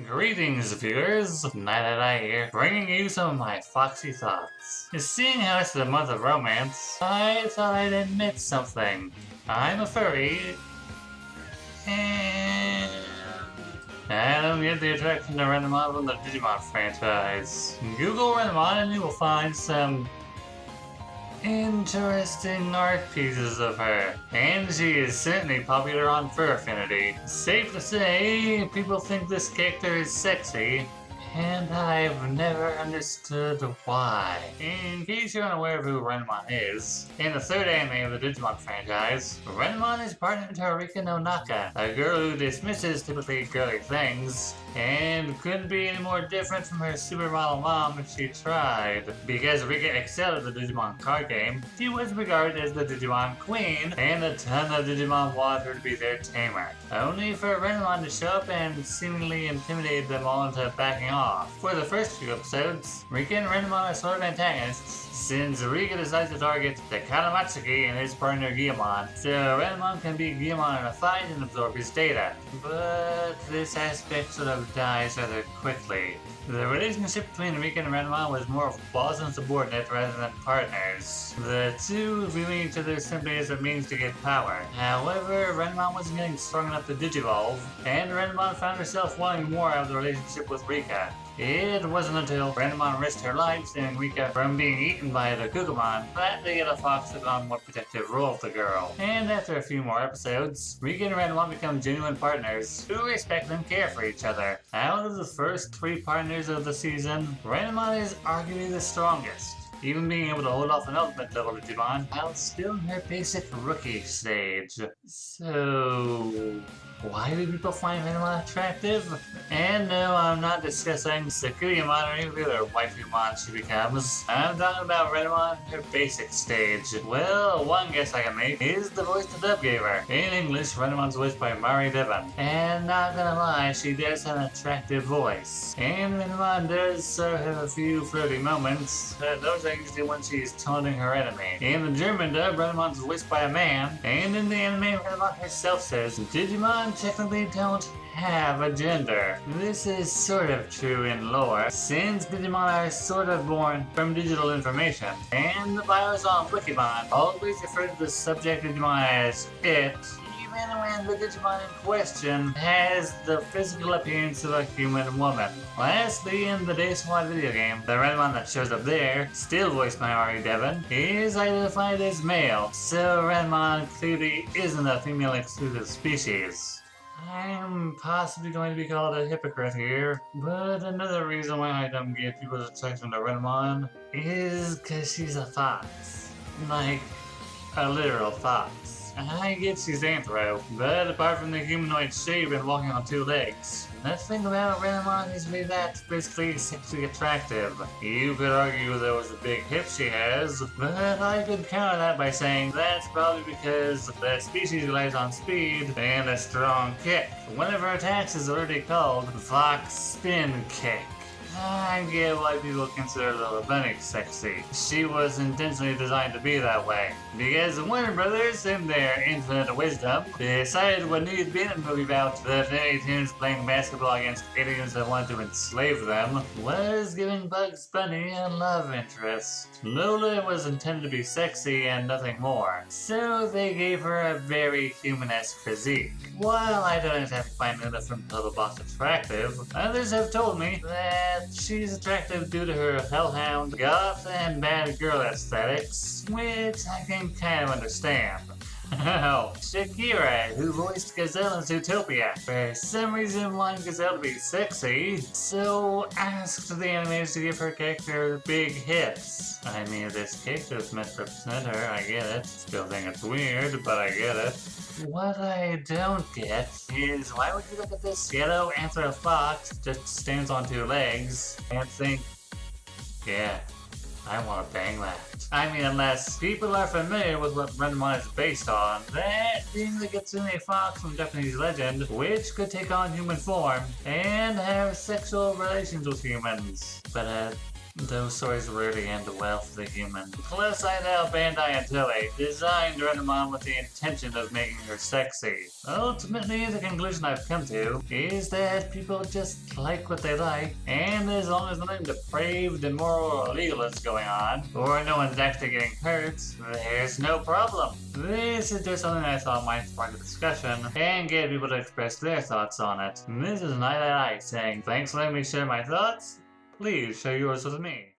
Greetings, viewers! Night here, bringing you some of my Foxy thoughts. Seeing how it's the month of romance, I thought I'd admit something. I'm a furry, and I don't get the attraction to Renamon from the Digimon franchise. Google Renamon and you will find some interesting art pieces of her, and she is certainly popular on Fur Affinity. Safe to say, people think this character is sexy, and I've never understood why. In case you're unaware of who Renamon is, in the third anime of the Digimon franchise, Renamon is partnered to Rika no Naka, a girl who dismisses typically girly things, and couldn't be any more different from her supermodel mom if she tried. Because Rika excelled at the Digimon card game, she was regarded as the Digimon queen, and a ton of Digimon wanted her to be their tamer. Only for Renamon to show up and seemingly intimidate them all into backing off. For the first few episodes, Rika and Renamon are sort of antagonists, since Rika decides to target the Kanamatsuki and his partner Guillemon, so Renamon can beat Guillemon in a fight and absorb his data. But this aspect sort of dies rather quickly. The relationship between Rika and Renamon was more of boss and subordinate rather than partners, the two viewing each other simply as a means to get power. However, Renamon wasn't getting strong enough to digivolve, and Renamon found herself wanting more out of the relationship with Rika. It wasn't until Renamon risked her life saving Rika from being eaten by the Kukumon that the Yellow Fox took on a more protective role of the girl. And after a few more episodes, Rika and Renamon become genuine partners who respect and care for each other. Out of the first 3 partners of the season, Renamon is arguably the strongest, even being able to hold off an ultimate level Digimon while still in her basic rookie stage. So, why do people find Renamon attractive? And no, I'm not discussing Sakuyamon or any of the other Waifu-mon she becomes. I'm talking about Renamon in her basic stage. Well, one guess I can make is the voice the dub gave her. In English, Renamon's voiced by Mari Devon. And not gonna lie, she does have an attractive voice. And Renamon does sort of have a few flirty moments, but those are usually when she's taunting her enemy. In the German dub, Renamon's voiced by a man, and in the anime, Renamon herself says, Digimon technically don't have a gender. This is sort of true in lore, since Digimon are sort of born from digital information, and the bios on Wikimon always refer to the subject Digimon as it, even when the Digimon in question has the physical appearance of a human woman. Lastly, in the Day Squad video game, the Renamon that shows up there, still voiced by Mari Devon, is identified as male, so Renamon clearly isn't a female exclusive species. I'm possibly going to be called a hypocrite here, but another reason why I don't get people's attraction to Renamon is because she's a fox. Like, a literal fox. I get she's anthro, but apart from the humanoid shape and walking on 2 legs, nothing about Renamon is really that basically sexually attractive. You could argue there was a big hip she has, but I could counter that by saying that's probably because the species relies on speed and a strong kick. One of her attacks is already called Fox Spin Kick. I get why people consider Little Bunny sexy. She was intentionally designed to be that way. Because WarnerBros, in their infinite wisdom, decided what needed to be in a movie about the Tiny Toons playing basketball against aliens that wanted to enslave them was giving Bugs Bunny a love interest. Lola was intended to be sexy and nothing more, so they gave her a very human-esque physique. While I don't exactly find Lola from Helluva Boss attractive, others have told me that she's attractive due to her hellhound, goth, and bad girl aesthetics, which I can kind of understand. Oh, Shakira, who voiced Gazelle in Zootopia, for some reason wanted Gazelle to be sexy, so asked the animators to give her character big hips. I mean, if this character is meant to represent her, I get it. Still think it's weird, but I get it. What I don't get is why would you look at this yellow anthro fox that just stands on 2 legs and think, yeah, I want to bang that. I mean, unless people are familiar with what Renamon is based on, that being the Kitsune Fox from Japanese legend, which could take on human form and have sexual relations with humans. But Those stories rarely end well for the human. Plus, I know Bandai and Toei designed Renamon with the intention of making her sexy. Ultimately, the conclusion I've come to is that people just like what they like, and as long as nothing depraved, immoral, or illegal is going on, or no one's actually getting hurt, there's no problem. This is just something I thought might spark a discussion and get people to express their thoughts on it. This is Night saying thanks for letting me share my thoughts. Please share yours with me.